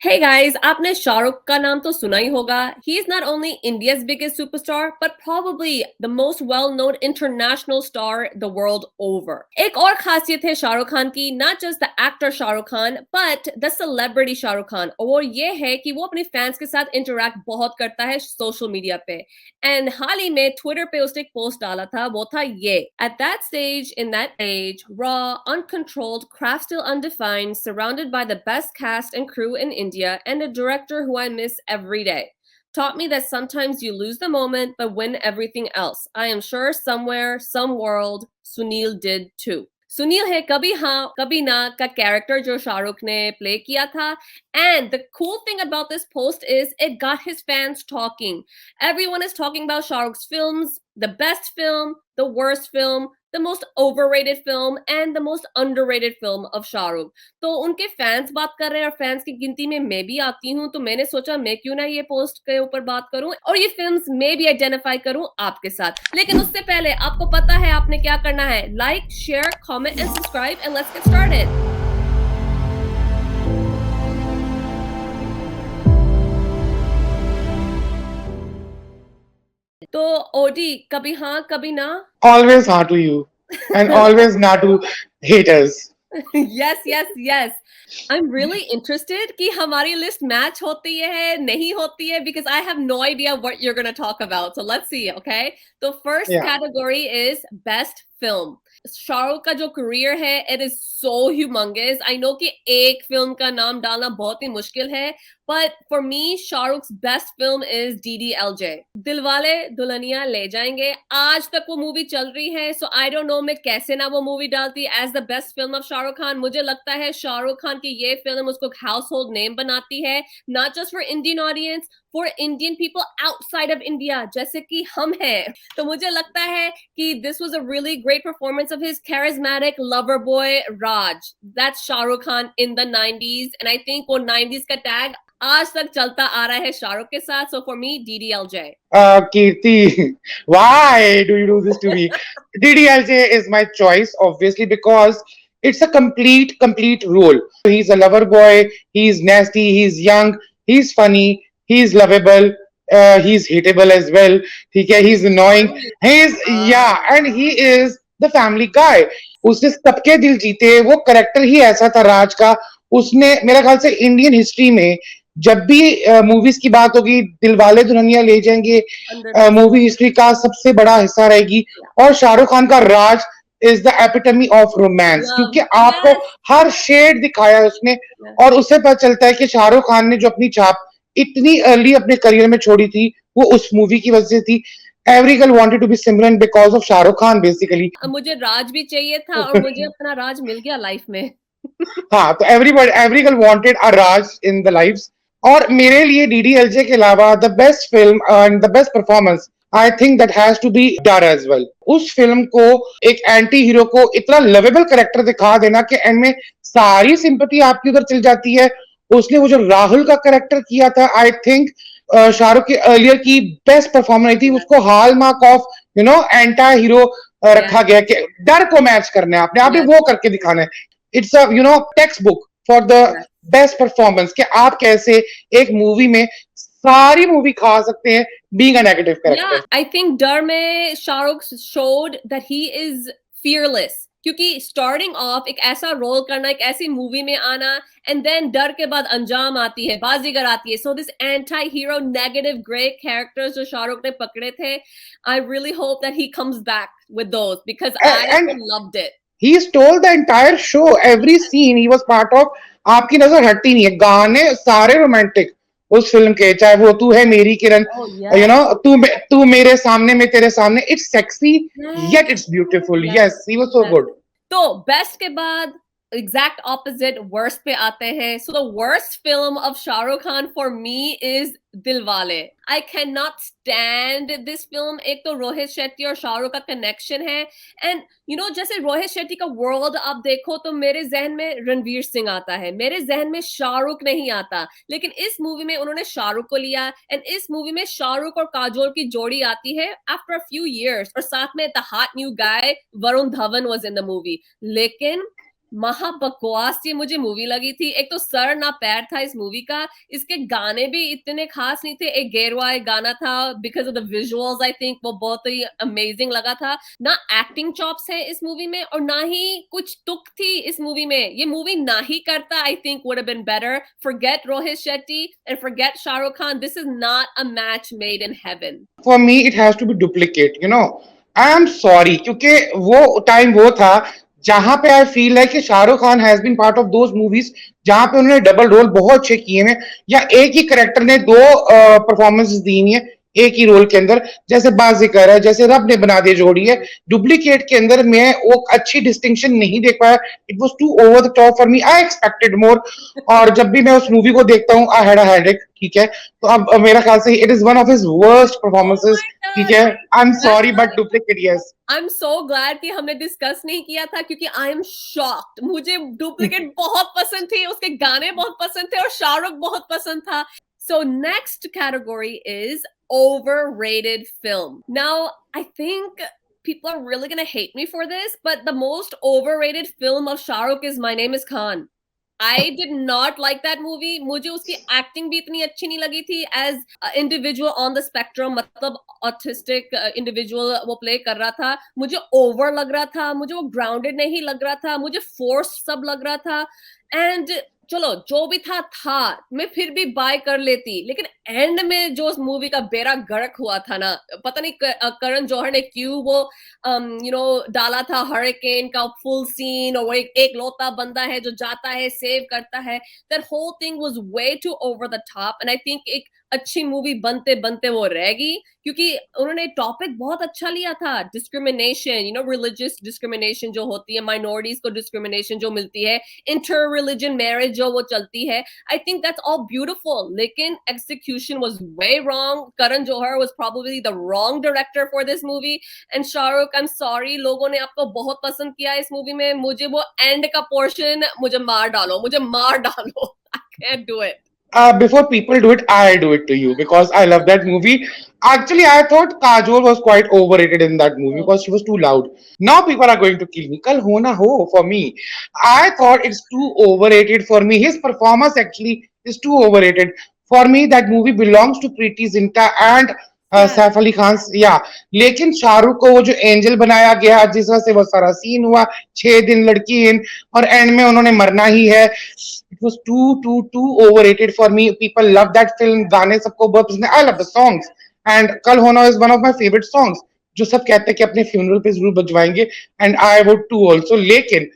Hey guys, आपने शाहरुख का नाम तो सुना ही होगा. He is not only India's biggest superstar, but probably the most well-known international star the world over. एक और खासियत है शाहरुख खान की, not just the actor Shahrukh Khan, but the celebrity Shahrukh Khan. और ये है कि वो अपने फैंस के साथ interact बहुत करता है सोशल मीडिया पे. And हाल ही में ट्विटर पे उसने एक पोस्ट डाला था, वो था ये. At that stage, in that age, raw, uncontrolled, craft still undefined, surrounded by the best cast and crew in India, and a director who I miss every day. Taught me that sometimes you lose the moment but win everything else. I am sure somewhere, some world, Sunil did too. Sunil है कभी हाँ कभी ना का character जो शाहरुख ने play किया था. And the cool thing about this post is it got his fans talking. Everyone is talking about Shah Rukh's films, the best film, the worst film, the most overrated film, and the most underrated film of Shah Rukh. तो उनके fans बात कर रहे हैं और fans की गिनती में मैं भी आती हूँ, तो मैंने सोचा मैं क्यों ना ये पोस्ट के ऊपर बात करूं और ये फिल्म्स में भी आइडेंटिफाई करूं आपके साथ. लेकिन उससे पहले आपको पता है आपने क्या करना है. Like, share, comment and subscribe and let's get started. तो ओडी, कभी हाँ कभी ना. Always hard to you and always not to haters. yes, yes, yes. I'm really interested कि हमारी list match होती है नहीं होती है because I have no idea what you're going to talk about. So let's see, okay? The first Yeah. category is best film. Shahrukh का जो career है, it is so humongous. I know कि एक film का नाम डालना बहुत ही मुश्किल है, but for me, Shah Rukh's best film is DDLJ. Dilwale Dulhania ले जाएंगे. आज तक वो मूवी चल रही है, so I don't know मैं कैसे ना वो मूवी डालती as the best film of Shahrukh Khan. मुझे लगता है शाहरुख खान की ये फिल्म उसको household name बनाती है, not just for Indian audience, for Indian people outside of India, जैसे कि हम हैं. तो मुझे लगता है कि this was a really great performance of his charismatic lover boy Raj. That's Shah Rukh Khan in the 90s, and I think वो 90s का tag आज तक चलता आ रहा है शाहरुख के साथ. So for me, DDLJ. Kirti, why do you do this to me? DDLJ is my choice, obviously, because it's a complete role. He's a lover boy, he's nasty, he's young, he's funny, he's lovable, he's hateable as well. He's annoying. Yeah, and he is the family guy. उसने सबके दिल जीते. वो character ही ऐसा था राज का. उसने मेरा ख्याल से इंडियन हिस्ट्री में जब भी मूवीज की बात होगी, दिलवाले दुल्हनिया ले जाएंगे मूवी हिस्ट्री का सबसे बड़ा हिस्सा रहेगी. और शाहरुख खान का Raj is the epitome of romance, क्योंकि आपको हर शेड दिखाया है उसने. और उससे पता चलता है कि शाहरुख खान ने जो अपनी छाप इतनी अर्ली अपने करियर में छोड़ी थी, वो उस मूवी की वजह से थी. Every girl wanted to be Simran because of Shah Rukh Khan, basically. मुझे राज भी चाहिए था और मुझे अपना राज मिल गया लाइफ में. हाँ, तो every girl wanted a Raj in the lives. और मेरे लिए DDLJ के अलावा the best film and the best performance I think that has to be Darr as well. उस फिल्म को एक एंटी हीरो को इतना लवेबल कैरेक्टर दिखा देना कि एंड में सारी सिंपैथी आपकी उधर चल जाती है. उसने वो जो राहुल का कैरेक्टर किया था, आई थिंक शाहरुख के अर्लियर की बेस्ट परफॉर्मेंस थी. उसको hall mark of anti hero रखा गया कि डर को मैच करना है आपने वो करके दिखाना है. It's a text book for the best performance कि आप कैसे एक मूवी में सारी मूवी खा सकते हैं being a negative character. I think डर में Shahrukh showed that he is fearless. क्योंकि स्टार्टिंग ऑफ एक ऐसा रोल करना, एक ऐसी मूवी में आना, एंड देन डर के बाद अंजाम आती है, बाजीगर आती है. So this anti hero negative grey characters जो शाहरुख ने पकड़े थे, I really hope that he comes back with those because I loved it. He stole the entire show. Every scene he was part of. आपकी नजर हटती नहीं है. गाने सारे रोमांटिक उस फिल्म के, चाहे वो तू है मेरी किरण, तू मेरे सामने मैं तेरे सामने. It's sexy yet it's beautiful. Yes, he was so good. तो बेस्ट के बाद exact opposite worst पे आते हैं. So the worst film of Shah Rukh Khan for me is Dilwale. I cannot stand this film. एक तो रोहित शेट्टी और शाहरुख का कनेक्शन है, and जैसे रोहित शेट्टी का वर्ल्ड आप देखो तो मेरे जहन में रणवीर सिंह आता है, मेरे जहन में शाहरुख नहीं आता. लेकिन इस मूवी में उन्होंने शाहरुख को लिया, एंड इस मूवी में शाहरुख और काजोल की जोड़ी आती है आफ्टर अ फ्यू इयर्स, और साथ में the hot new guy Varun Dhawan was in the movie. लेकिन महाबकवास ये मुझे मूवी लगी थी। एक तो सर ना पैर था इस मूवी का, इसके गाने भी इतने खास नहीं थे। एक गेरवा एक गाना था, because of the visuals I think वो बहुत ही अमेजिंग लगा था। ना एक्टिंग चॉप्स है इस मूवी में और ना ही कुछ तुक थी इस मूवी में। ये मूवी ना ही करता I think would have been better. Forget Rohit Shetty and forget Shahrukh Khan, this is not a match made in heaven. For me it has to be duplicate, you know. I am sorry, क्योंकि वो time वो था जहां पे आई feel है कि Shahrukh Khan has been part of those movies जहां पे उन्होंने डबल रोल बहुत अच्छे किए हैं, या एक ही करेक्टर ने दो परफॉर्मेंसेस दी हैं एक ही रोल के अंदर, जैसे बाजीगर है, जैसे रब ने बना दिया जोड़ी है। डुप्लीकेट के अंदर मैं वो अच्छी डिस्टिंक्शन नहीं देख पाया। It was too over the top for me, I expected more. और जब भी मैं उस मूवी को देखता हूँ आई हैड अ हेडेक, ठीक है। तो अब मेरा ख्याल से it is one of his worst Oh performances, my ठीक god, है। I am that's sorry but duplicate, yes. I am so glad कि हमने डिस्कस नहीं किया था, क्योंकि आई एम शॉक्ड। मुझे डुप्लीकेट बहुत पसंद थी, उसके गाने बहुत पसंद थे और शाहरुख बहुत पसंद था। So next category is overrated film. Now, I think people are really going to hate me for this, but the most overrated film of Shah Rukh is My Name is Khan. I did not like that movie. मुझे उसकी acting भी इतनी अच्छी नहीं लगी थी as individual on the spectrum, मतलब autistic individual वो प्ले कर रहा था। मुझे ओवर लग रहा था, मुझे वो ग्राउंडेड नहीं लग रहा था, मुझे फोर्स सब लग रहा था। एंड चलो जो भी था मैं फिर भी बाय कर लेती, लेकिन एंड में जो उस मूवी का बेड़ा गर्क हुआ था ना, पता नहीं करण जौहर ने क्यों वो डाला था हरिकेन का फुल सीन, और वो एक लौता बंदा है जो जाता है सेव करता है। That whole thing was way too over the top and I think एक अच्छी मूवी बनते बनते वो रहेगी, क्योंकि उन्होंने टॉपिक बहुत अच्छा लिया था। डिस्क्रिमिनेशन, रिलीजियस डिस्क्रिमिनेशन जो होती है, माइनॉरिटीज को डिस्क्रिमिनेशन जो मिलती है, इंटर रिलीजन मैरिज जो वो चलती है, I think that's all beautiful, लेकिन execution was way wrong. Karan Johar was probably the wrong director for this movie. And Shahrukh, I'm sorry, लोगों ने आपको बहुत पसंद किया इस मूवी में। मुझे वो एंड का पोर्शन मुझे मार डालो, मुझे मार डालो। I can't do it. Before people do it, I do it to you because I love that movie. Actually, I thought Kajol was quite overrated in that movie because she was too loud. Now people are going to kill me. Kal Ho Naa Ho for me. I thought it's too overrated for me. His performance actually is too overrated. For me, that movie belongs to Preeti Zinta and Yes. Saif Ali Khan, या। लेकिन शाहरुख को वो जो angel बनाया गया, जिस वजह से वो सारा सीन हुआ, 6 दिन लड़की इन, और एंड में उन्होंने मरना ही है, it was too overrated for me. People love that film, गाने सबको बहुत पसंद है, I love the songs, and Kal Ho Naa is one of my favourite songs, जो सब कहते हैं कि अपने फ्यूनरल पे जरूर बजवाएंगे, and I would too also. लेकिन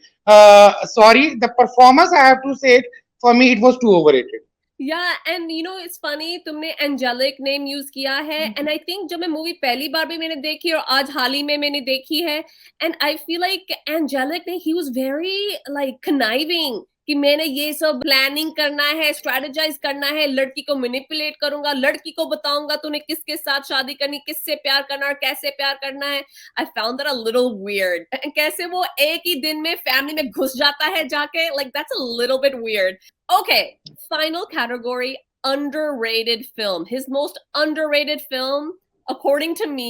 sorry, the performance I have to say it, for me it was too overrated. Yeah, and it's funny तुमने angelic name use किया है, and I think जब मैं मूवी पहली बार भी मैंने देखी और आज हाल ही में मैंने देखी है, and I feel like angelic ने he was very like conniving, कि मैंने ये सब प्लानिंग करना है, स्ट्रेटेजाइज करना है, लड़की को मैनिपुलेट करूंगा, लड़की को बताऊंगा तूने किसके साथ शादी करनी, किससे प्यार करना और कैसे प्यार करना है। I found that a little weird. कैसे वो एक ही दिन में फैमिली में घुस जाता है जाके, like that's a little bit weird. Okay, final category, underrated film. His most underrated film, according to me,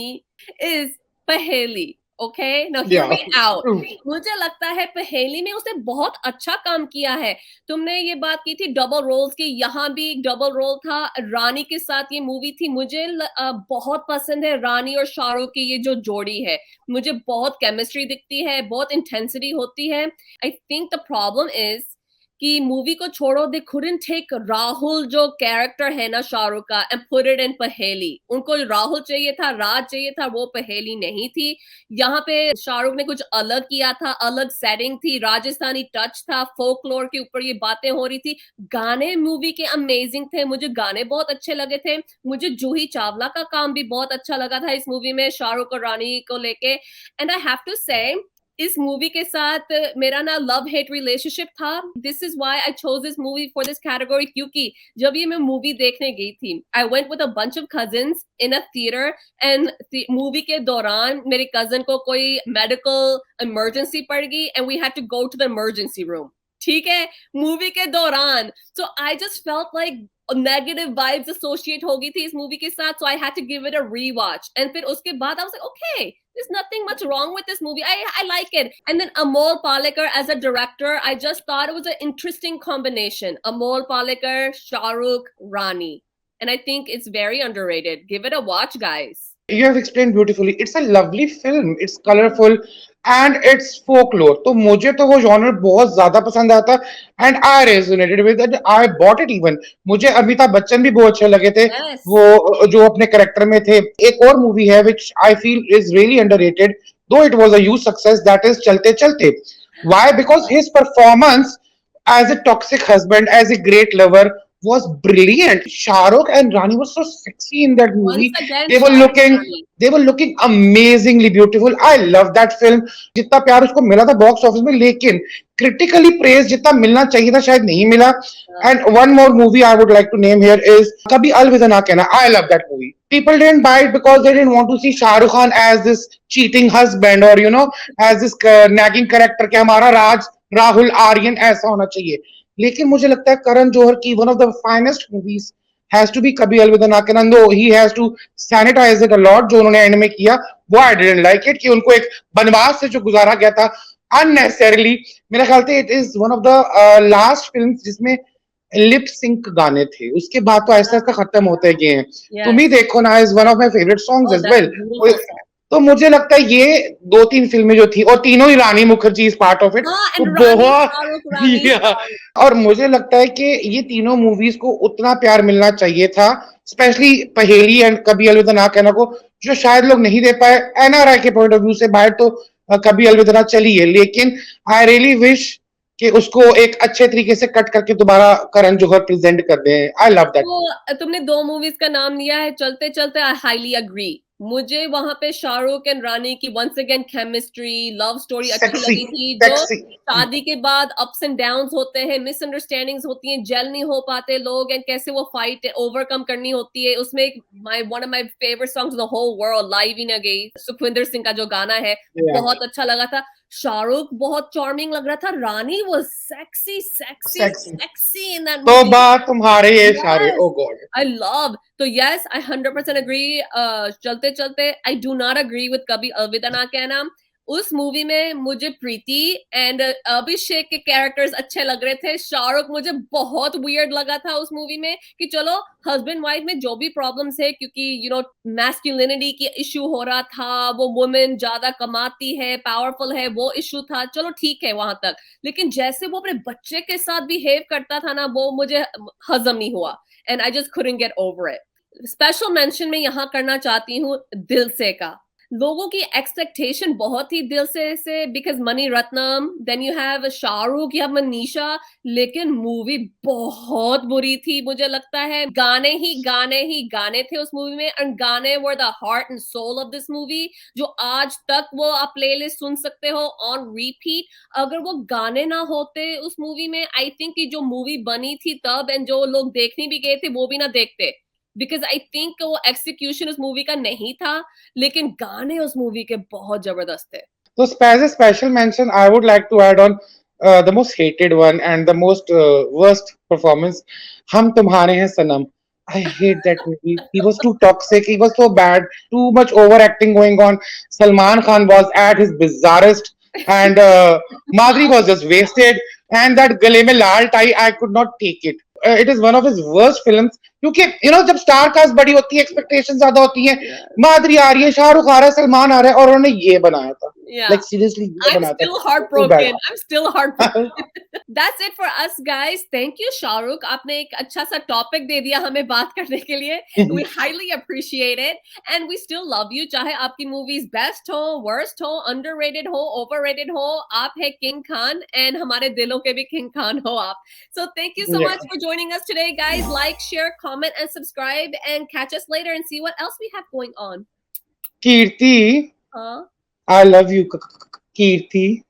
is Paheli. Okay, now hear या me out. मुझे लगता है पहेली में उसने बहुत अच्छा काम किया है। तुमने ये बात की थी डबल रोल्स की, यहाँ भी एक डबल रोल था, रानी के साथ ये मूवी थी। मुझे बहुत पसंद है रानी और शाहरुख की ये जो जोड़ी है, मुझे बहुत केमिस्ट्री दिखती है, बहुत इंटेंसिटी होती है। I think the problem is कि मूवी को छोड़ो, दे couldn't take राहुल जो कैरेक्टर है ना शाहरुख का and put it in पहेली। उनको राहुल चाहिए था, राज चाहिए था, वो पहेली नहीं थी। यहाँ पे शाहरुख ने कुछ अलग किया था, अलग सेटिंग थी, राजस्थानी टच था, फोकलोर के ऊपर ये बातें हो रही थी। गाने मूवी के अमेजिंग थे, मुझे गाने बहुत अच्छे लगे थे। मुझे जूही चावला का काम भी बहुत अच्छा लगा था इस मूवी में शाहरुख और रानी को लेके। एंड आई हैव टू से इस मूवी के साथ मेरा ना लव हेट रिलेशनशिप था। This is why I chose this movie for this category, क्योंकि जब ये मैं मूवी देखने गई थी, I went with a bunch of cousins in a theatre, and movie के दौरान मेरे कजन को कोई मेडिकल इमरजेंसी पड़ गई and we had to go to the emergency room, ठीक है, मूवी के दौरान। So I just felt like negative vibes associate हो गई थी इस मूवी के साथ, so I had to give it a rewatch. And फिर उसके बाद I was like okay, There's nothing much wrong with this movie. I like it. And then Amol Palekar as a director, I just thought it was an interesting combination. Amol Palekar, Shah Rukh, Rani. And I think it's very underrated. Give it a watch, guys. You have explained beautifully. It's a lovely film. It's colorful and it's folklore. तो मुझे तो वो genre बहुत ज्यादा पसंद आता and I resonated with it. I bought it even. मुझे अमिताभ बच्चन भी बहुत अच्छे लगे थे Yes. वो जो अपने करेक्टर में थे. एक और मूवी है which I feel is really underrated, though it was a huge success. That is चलते चलते. Why? Because his performance as a toxic husband, as a great lover, was brilliant. Shah Rukh and Rani were so sexy in that Once movie. again, They were Shah Rukh looking, Rani. they were looking amazingly beautiful. I love that film. जितना प्यार उसको मिला था box office में, लेकिन critically praised जितना मिलना चाहिए था शायद नहीं मिला. And one more movie I would like to name here is Kabhi Alvida Na Kehna. I love that movie. People didn't buy it because they didn't want to see Shah Rukh Khan as this cheating husband or as this nagging character कि हमारा राज राहुल आर्यन ऐसा होना चाहिए. लेकिन मुझे लगता है करण जौहर की one of the finest movies has to be Kabhi Alvida Naa Kehna. Though he has to sanitize it a lot. जो उन्होंने एंड में किया वो आई डिडंट लाइक इट कि उनको एक बनवास से जो गुजारा गया था अननेसेसरली. मेरा ख्याल से it is one of the last films जिसमें लिप सिंक गाने थे. उसके बाद तो ऐसा ऐसा खत्म होते गए हैं. तुम ही देखो ना is one of my favourite songs as well. तो मुझे लगता है ये दो तीन फिल्में जो थी और तीनों ही Rani Mukherjee is part of it. हाँ, तो and Rani, बहुत Shah Rukh, Rani. Yeah. और मुझे लगता है कि ये तीनों मूवीज को उतना प्यार मिलना चाहिए था, स्पेशली पहेली एंड कभी अलविदा ना कहना को, जो शायद लोग नहीं दे पाए. एनआरआई के पॉइंट ऑफ व्यू से बाहर तो कभी अलविदा ना चली है, लेकिन आई रियली विश कि उसको एक अच्छे तरीके से कट करके दोबारा करण जौहर प्रेजेंट कर दें. I love that. तो तुमने दो मूवीज का नाम लिया है, चलते चलते. I highly agree. मुझे वहां पे शाहरुख एंड रानी की once again chemistry, love story अच्छी लगी थी. जो शादी के बाद अप्स एंड डाउन्स होते हैं, मिसअंडरस्टैंडिंग्स होती हैं, जेल नहीं हो पाते लोग, एंड कैसे वो फाइट ओवरकम करनी होती है. उसमें one of my favourite songs in the whole world, live in again, Sukhwinder Singh का जो गाना है, बहुत अच्छा लगा था. शाहरुख बहुत चार्मिंग लग रहा था. Rani was sexy sexy sexy in that movie. तो बात तुम्हारे ये सारे. Oh God, I love. So yes, I 100% agree. चलते चलते, I do not agree with कभी अलविदा ना कहना. उस मूवी में मुझे प्रीति एंड अभिषेक के कैरेक्टर्स अच्छे लग रहे थे. शाहरुख मुझे बहुत वियर्ड लगा था उस मूवी में कि चलो हस्बैंड वाइफ में जो भी प्रॉब्लम्स है, क्योंकि मैस्कुलिनिटी की इशू हो रहा था, वो वुमेन ज्यादा कमाती है, पावरफुल है, वो इशू था. चलो ठीक है वहां तक. लेकिन जैसे वो अपने बच्चे के साथ बिहेव करता था ना, वो मुझे हजम नहीं हुआ. And I just couldn't get over it. Special mention मैं यहाँ करना चाहती हूँ दिल से का. लोगों की एक्सपेक्टेशन बहुत ही Dil Se because Mani Ratnam, then you have Shahrukh, you have Manisha, लेकिन मूवी बहुत बुरी थी. मुझे लगता है गाने ही गाने थे उस मूवी में, एंड गाने were the heart and soul of this movie. जो आज तक वो आप प्लेलिस्ट सुन सकते हो ऑन रिपीट. अगर वो गाने ना होते उस मूवी में, आई थिंक कि जो मूवी बनी थी तब एंड जो लोग देखने भी गए थे वो भी ना देखते. बिकॉज आई थिंक वो एक्सिक्यूशन उस मूवी का नहीं था, लेकिन गाने उस मूवी के बहुत जबरदस्त थे. So, as a special mention, I would like to add on the most hated one and the most worst performance. Hum Tumhare Hain Sanam. I hate that movie. He was too toxic. He was so bad. Too much overacting going on. Salman Khan was at his bizarrest, and Madhuri was just wasted. And that Gale Mein Lal tie, I could not take it. It is one of his worst films. क्योंकि जब star cast बड़ी होती है, expectation ज्यादा होती है. माधुरी आ रही है, शाहरुख आ रहा है, सलमान आ रहा है, और उन्होंने ये बनाया था. Like seriously, ये बनाया था. I'm still heartbroken. I'm still heartbroken. That's it for us, guys. Thank you, Shahrukh. आपने एक अच्छा सा टॉपिक दे दिया हमें बात करने के लिए. We highly appreciate it, and we still love you. चाहे आपकी मूवीज बेस्ट हो, वर्स्ट हो, underrated हो, overrated हो, आप है King Khan, and हमारे दिलों के भी King Khan हो आप. So thank you so much for joining us today, guys. Like, share, comment, and subscribe, and catch us later and see what else we have going on. Kirti, I love you, Kirti.